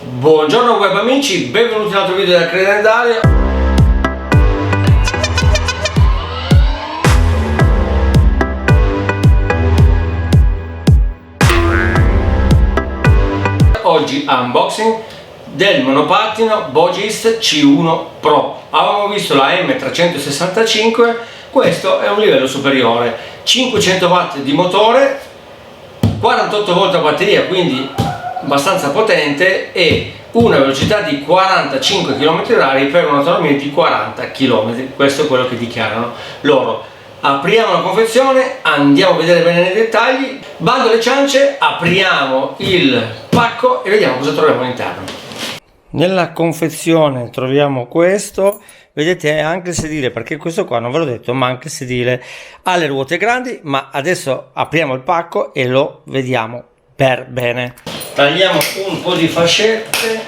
Buongiorno web amici, benvenuti in un altro video della Credendaria. Oggi unboxing del monopattino Bogist C1 Pro. Avevamo visto la M365, questo è un livello superiore, 500 watt di motore, 48 volt a batteria, quindi abbastanza potente, e una velocità di 45 km/h per un'autonomia di 40 km. Questo è quello che dichiarano loro. Apriamo la confezione, andiamo a vedere bene nei dettagli, bando alle ciance, apriamo il pacco e vediamo cosa troviamo all'interno. Nella confezione troviamo questo, vedete anche il sedile, perché questo qua non ve l'ho detto, ma anche il sedile ha le ruote grandi. Ma adesso apriamo il pacco e lo vediamo per bene. Tagliamo un po' di fascette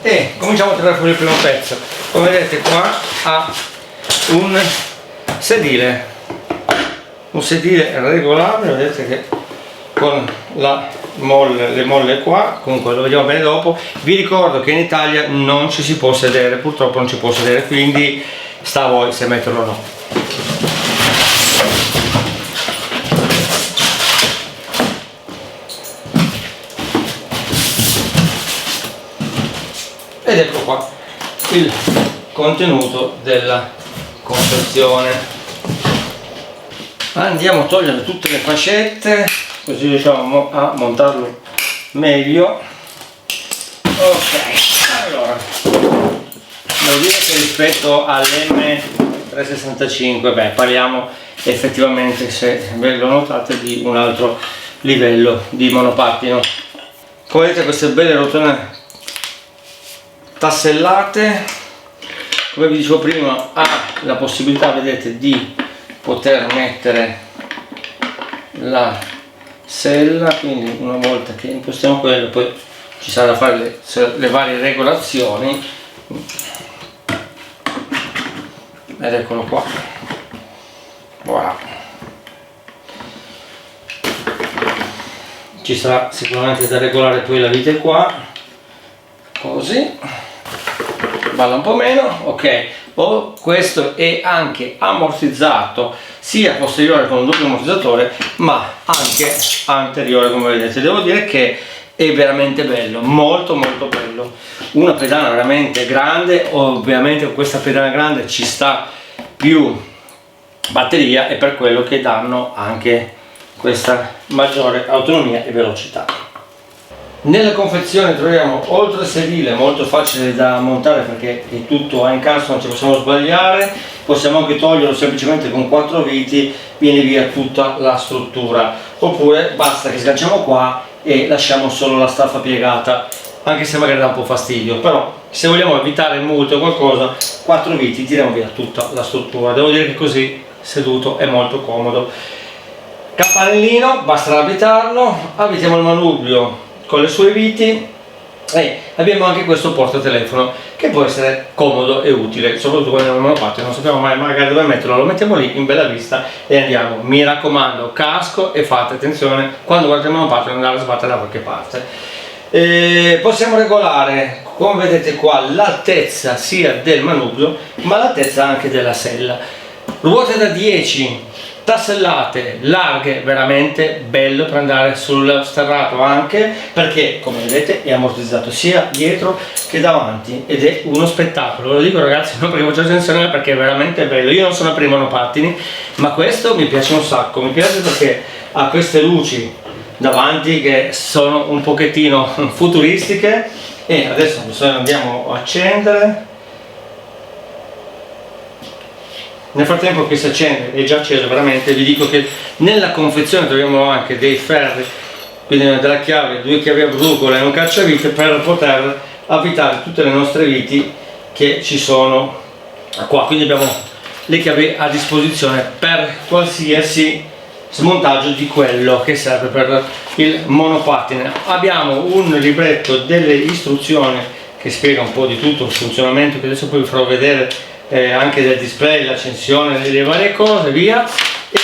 e cominciamo a tirare fuori il primo pezzo. Come vedete qua ha un sedile regolabile, vedete che con le molle qua, comunque lo vediamo bene dopo. Vi ricordo che in Italia non ci si può sedere, purtroppo non ci può sedere, quindi sta a voi se metterlo o no. Ed ecco qua il contenuto della confezione. Andiamo a togliere tutte le fascette così riusciamo a montarlo meglio. Ok, allora devo dire che rispetto all'M365 parliamo effettivamente, se ve lo notate, di un altro livello di monopattino. Come vedete, queste belle rotelle tassellate, come vi dicevo prima, ha la possibilità, vedete, di poter mettere la sella, quindi una volta che impostiamo quello poi ci sarà da fare le varie regolazioni. Ed eccolo qua, voilà. Ci sarà sicuramente da regolare poi la vite qua, così balla un po' meno. Ok, questo è anche ammortizzato sia posteriore con un doppio ammortizzatore ma anche anteriore, come vedete. Devo dire che è veramente bello, molto bello. Una pedana veramente grande, ovviamente con questa pedana grande ci sta più batteria, e per quello che danno anche questa maggiore autonomia e velocità. Nella confezione troviamo, oltre al sedile molto facile da montare perché è tutto a incasso, non ci possiamo sbagliare, possiamo anche toglierlo semplicemente con 4 viti, viene via tutta la struttura, oppure basta che sganciamo qua e lasciamo solo la staffa piegata, anche se magari dà un po' fastidio, però se vogliamo evitare multe o qualcosa, 4 viti tiriamo via tutta la struttura. Devo dire che così seduto è molto comodo. Campanellino, basterà avvitarlo, avvitiamo il manubrio con le sue viti e abbiamo anche questo portatelefono che può essere comodo e utile, soprattutto quando andiamo in monopattino, non sappiamo mai magari dove metterlo, lo mettiamo lì in bella vista e andiamo. Mi raccomando, casco, e fate attenzione quando guardate il monopattino non andare a sbattere da qualche parte. Possiamo regolare, come vedete qua, l'altezza sia del manubrio ma l'altezza anche della sella. Ruote da 10, tassellate, larghe, veramente bello per andare sul sterrato, anche perché come vedete è ammortizzato sia dietro che davanti ed è uno spettacolo. Lo dico ragazzi non perché faccio attenzione, perché è veramente bello. Io non sono per i monopattini ma questo mi piace un sacco, mi piace perché ha queste luci davanti che sono un pochettino futuristiche, e adesso andiamo a accendere. Nel frattempo che si accende, è già acceso veramente. Vi dico che nella confezione troviamo anche dei ferri, quindi della chiave, 2 chiavi a brucola e un cacciavite per poter avvitare tutte le nostre viti che ci sono qua, quindi abbiamo le chiavi a disposizione per qualsiasi smontaggio di quello che serve per il monopattino. Abbiamo un libretto delle istruzioni che spiega un po' di tutto il funzionamento, che adesso poi vi farò vedere, anche del display, l'accensione delle varie cose, via. E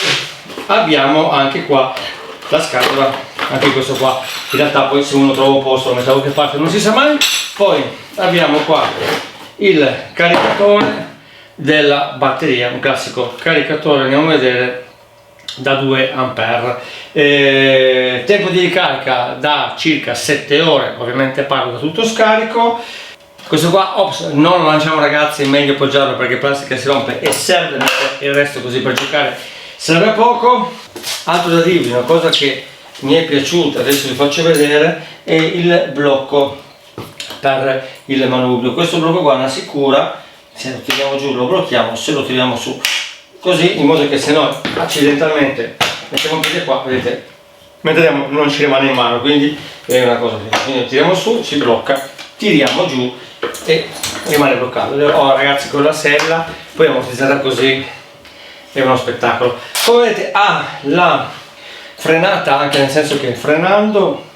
abbiamo anche qua la scatola anche questo qua in realtà poi se uno trova un posto lo metto da qualche parte, non si sa mai. Poi abbiamo qua il caricatore della batteria, un classico caricatore, andiamo a vedere, da 2 ampere, tempo di ricarica da circa 7 ore, ovviamente parlo da tutto scarico. Questo qua, ops, non lo lanciamo ragazzi, è meglio appoggiarlo perché plastica si rompe e serve, il resto così per giocare serve a poco. Altro da dirvi, una cosa che mi è piaciuta, adesso vi faccio vedere, è il blocco per il manubrio. Questo blocco qua è una sicura, se lo tiriamo giù lo blocchiamo, se lo tiriamo su così, in modo che se noi accidentalmente mettiamo un piede qua, vedete, mettiamo, non ci rimane in mano, quindi è una cosa che quindi tiriamo su, si blocca, tiriamo giù e rimane bloccato. Oh ragazzi, con la sella poi ammortizzata così è uno spettacolo. Come vedete ha la frenata, anche nel senso che frenando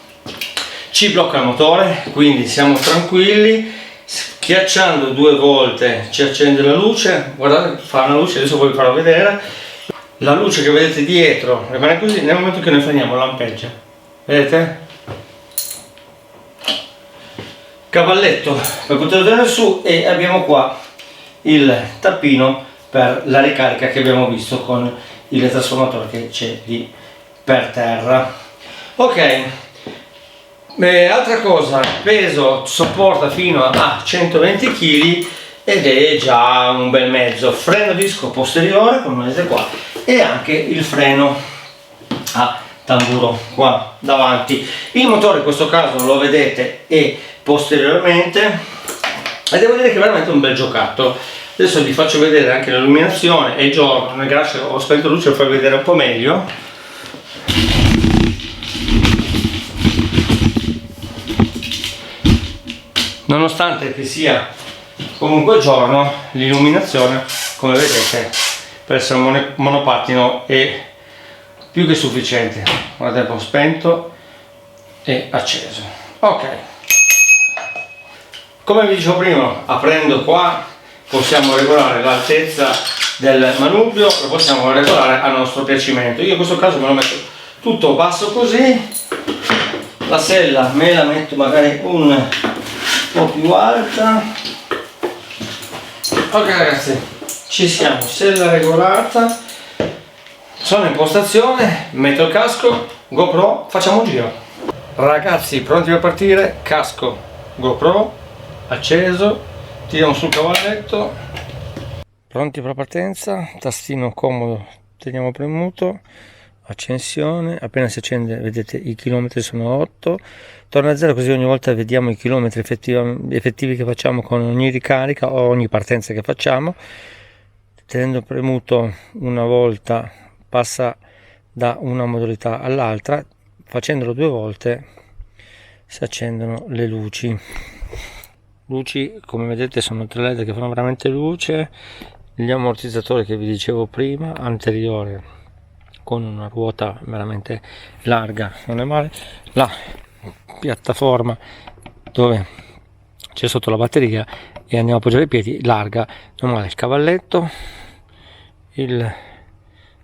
ci blocca il motore, quindi siamo tranquilli. Schiacciando 2 volte ci accende la luce, guardate, fa una luce, adesso vi farò vedere. La luce che vedete dietro rimane così, nel momento che noi freniamo lampeggia, vedete? Cavalletto per poterlo tenere su, e abbiamo qua il tappino per la ricarica che abbiamo visto con il trasformatore che c'è lì per terra. Ok. Altra cosa, peso sopporta fino a 120 kg ed è già un bel mezzo. Freno disco posteriore, come vedete qua, e anche il freno a tamburo qua davanti. Il motore in questo caso lo vedete è posteriormente e devo dire che è veramente un bel giocattolo. Adesso vi faccio vedere anche l'illuminazione, è giorno, nel garage ho spento la luce per farvi vedere un po' meglio. Nonostante che sia comunque giorno, l'illuminazione, come vedete, per essere un monopattino è più che sufficiente. Guardate, un po' spento e acceso. Ok, come vi dicevo prima, aprendo qua possiamo regolare l'altezza del manubrio, lo possiamo regolare a nostro piacimento. Io in questo caso me lo metto tutto basso così, la sella me la metto magari un po' più alta. Ok ragazzi, ci siamo, sella regolata, sono in postazione, metto il casco, GoPro, facciamo un giro. Ragazzi, pronti per partire, casco, GoPro, acceso, tiriamo sul cavalletto, pronti per la partenza, tastino comodo, teniamo premuto, accensione, appena si accende vedete i chilometri sono 8, torna a 0 così ogni volta vediamo i chilometri effettivi che facciamo con ogni ricarica o ogni partenza che facciamo. Tenendo premuto una volta passa da una modalità all'altra, facendolo 2 volte si accendono le luci. Luci come vedete sono 3 LED che fanno veramente luce. Gli ammortizzatori che vi dicevo prima, anteriore con una ruota veramente larga, non è male, la piattaforma dove c'è sotto la batteria e andiamo a appoggiare i piedi, larga, non male, il cavalletto, il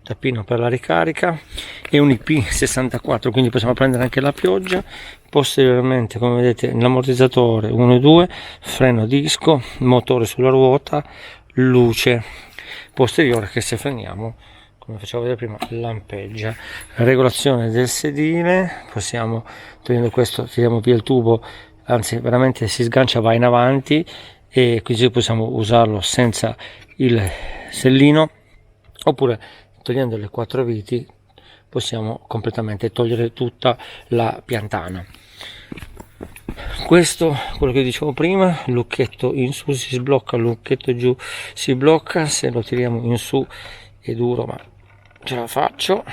tappino per la ricarica e un IP64, quindi possiamo prendere anche la pioggia. Posteriormente come vedete l'ammortizzatore 1 e 2, freno disco, motore sulla ruota, luce posteriore che se freniamo, come facevo vedere prima, lampeggia. Regolazione del sedile, possiamo, togliendo questo, tiriamo via il tubo, anzi veramente si sgancia, va in avanti e così possiamo usarlo senza il sellino, oppure togliendo le 4 viti possiamo completamente togliere tutta la piantana. Questo, quello che dicevo prima, lucchetto in su si sblocca, lucchetto giù si blocca, se lo tiriamo in su è duro ma ce la faccio.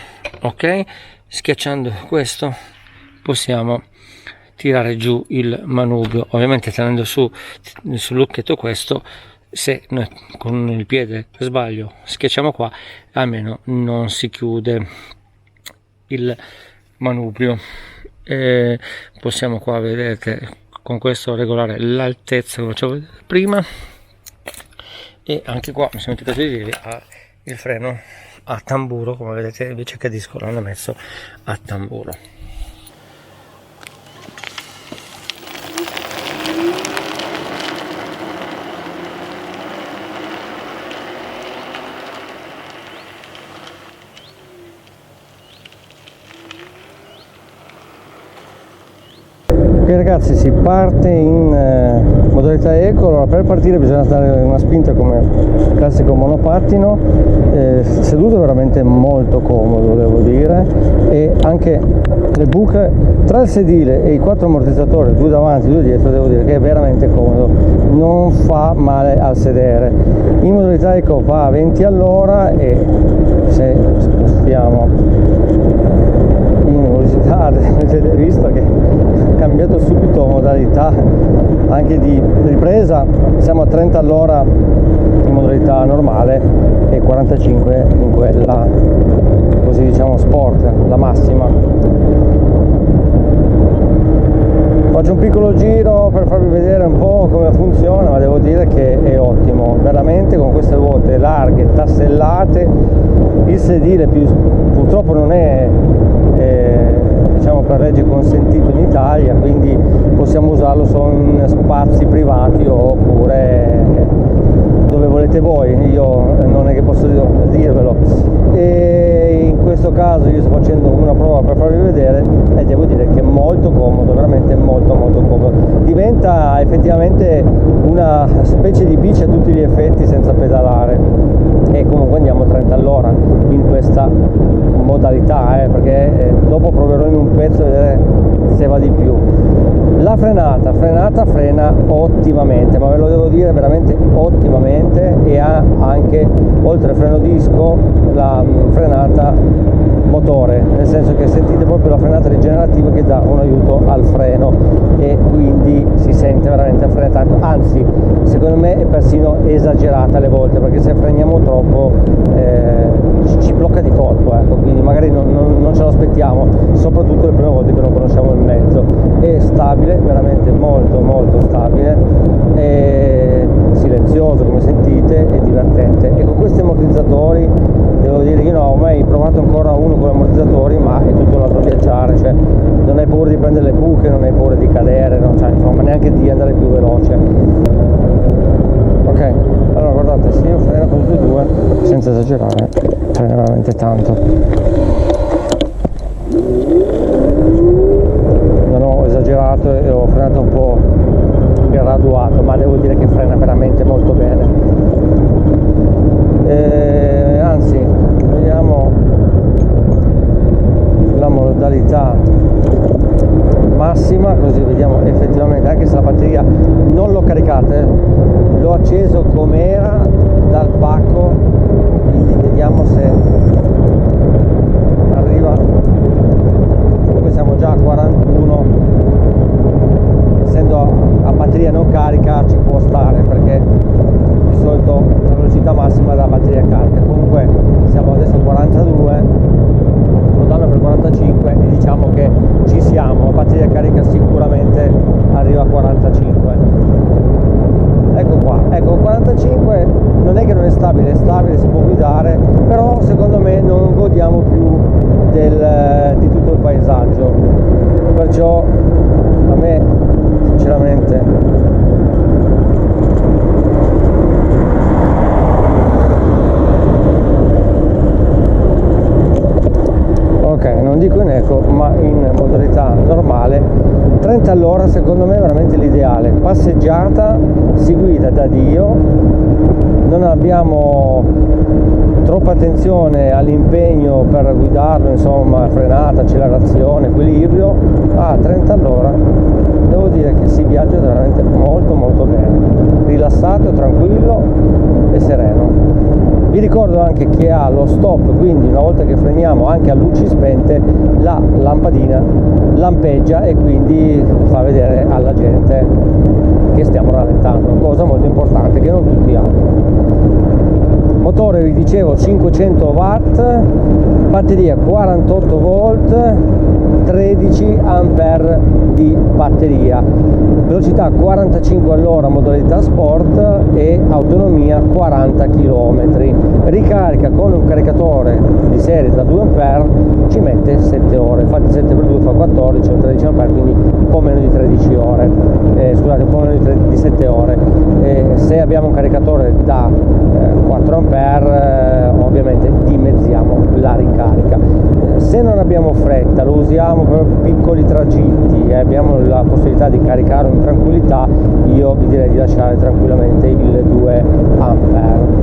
Ok, schiacciando questo possiamo tirare giù il manubrio, ovviamente tenendo sul lucchetto questo, se noi con il piede sbaglio schiacciamo qua almeno non si chiude il manubrio. E possiamo qua vedete con questo regolare l'altezza come facevo vedere prima, e anche qua mi sono dimenticato di dire il freno a tamburo, come vedete invece che disco l'hanno messo a tamburo. Ok ragazzi, si parte in modalità eco. Allora, per partire bisogna dare una spinta come classico monopattino, seduto è veramente molto comodo, devo dire, e anche le buche tra il sedile e i 4 ammortizzatori, 2 davanti e 2 dietro, devo dire che è veramente comodo, non fa male al sedere. In modalità eco va a 20 all'ora e se spostiamo in velocità avete visto che ho cambiato subito modalità anche di ripresa, siamo a 30 all'ora in modalità normale e 45 in quella così diciamo sport, la massima. Faccio un piccolo giro per farvi vedere un po' come funziona, ma devo dire che è ottimo, veramente, con queste ruote larghe, tassellate. Il sedile purtroppo non è diciamo per legge consentito in Italia, quindi possiamo usarlo solo in spazi privati oppure dove volete voi, io non è che posso dirvelo. E in questo caso io sto facendo una prova per farvi vedere e devo dire che è molto comodo, veramente molto comodo, diventa effettivamente una specie di bici a tutti gli effetti senza pedalare, e comunque andiamo a 30 all'ora in questa modalità, perché dopo proverò in un pezzo a vedere se va di più. La frenata frena ottimamente, ma ve lo devo dire veramente ottimamente, e ha anche, oltre al freno disco, la frenata motore, nel senso che sentite proprio la frenata rigenerativa che dà un aiuto al freno e quindi si sente veramente frenata, anzi secondo me è persino esagerata alle volte, perché se freniamo troppo ci blocca di colpo, ecco, quindi magari non ce lo aspettiamo, soprattutto le prime volte che non conosciamo il mezzo. È stabile, veramente molto stabile, è silenzioso come sentite, è divertente, e con questi ammortizzatori devo dire che io non ho mai provato ancora uno con gli ammortizzatori, ma è tutto un altro viaggiare, cioè non hai paura di prendere le buche, non hai paura di cadere, no? Cioè, insomma, neanche di andare più veloce. Ok, allora guardate, se io freno con tutti e due, senza esagerare, frena veramente tanto. Non ho esagerato e ho frenato un po' graduato, ma devo dire che frena veramente molto bene. Anzi, vediamo la modalità massima, così vediamo effettivamente, anche se la batteria non l'ho caricata, l'ho acceso come era dal pacco, quindi vediamo se arriva. Comunque siamo già a 41, essendo a batteria non carica ci può stare, perché di solito la velocità massima della batteria carica. Comunque siamo adesso a 42, lo danno per 45 e diciamo che ci siamo, la batteria carica sicuramente arriva a 45. Ecco qua, ecco 45 non è che non è stabile, si può guidare, però secondo me non godiamo più di tutto il paesaggio, perciò a me sinceramente ok, non dico in eco ma in modalità normale, 30 all'ora secondo me è veramente l'ideale. Passeggiata, si guida da Dio, non abbiamo troppa attenzione all'impegno per guidarlo, insomma frenata, accelerazione, equilibrio, a 30 all'ora devo dire che si viaggia veramente molto bene, rilassato, tranquillo e sereno. Vi ricordo anche che ha lo stop, quindi una volta che freniamo anche a luci spente la lampadina lampeggia e quindi fa vedere alla gente che stiamo rallentando, cosa molto importante che non tutti hanno. Motore vi dicevo 500 watt, batteria 48 volt, 13 ampere di batteria, velocità 45 all'ora modalità sport e autonomia 40 km. Ricarica con un caricatore di serie da 2 ampere ci mette 7 ore, infatti 7 per 2 fa 14 o 13 ampere, quindi un po' meno di 13 ore, scusate, un po' meno di 7 ore. Se abbiamo un caricatore da 4 ampere ovviamente dimezziamo la ricarica. Se non abbiamo fretta lo usiamo per piccoli tragitti e abbiamo la possibilità di caricarlo in tranquillità, io vi direi di lasciare tranquillamente il 2 ampere.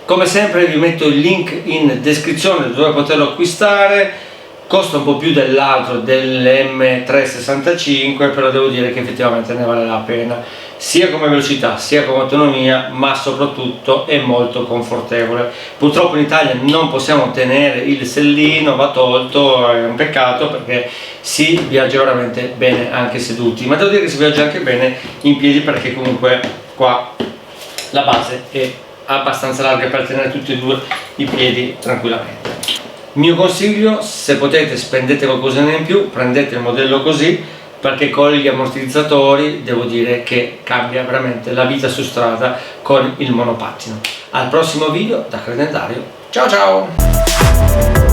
Come sempre vi metto il link in descrizione dove poterlo acquistare, costa un po' più dell'altro dell'M365, però devo dire che effettivamente ne vale la pena, sia come velocità sia come autonomia, ma soprattutto è molto confortevole. Purtroppo in Italia non possiamo ottenere il sellino, va tolto, è un peccato perché si viaggia veramente bene anche seduti, ma devo dire che si viaggia anche bene in piedi perché comunque qua la base è abbastanza larga per tenere tutti e due i piedi tranquillamente. Il mio consiglio, se potete spendete qualcosina in più, prendete il modello così, perché con gli ammortizzatori devo dire che cambia veramente la vita su strada con il monopattino. Al prossimo video da Credendario, ciao ciao!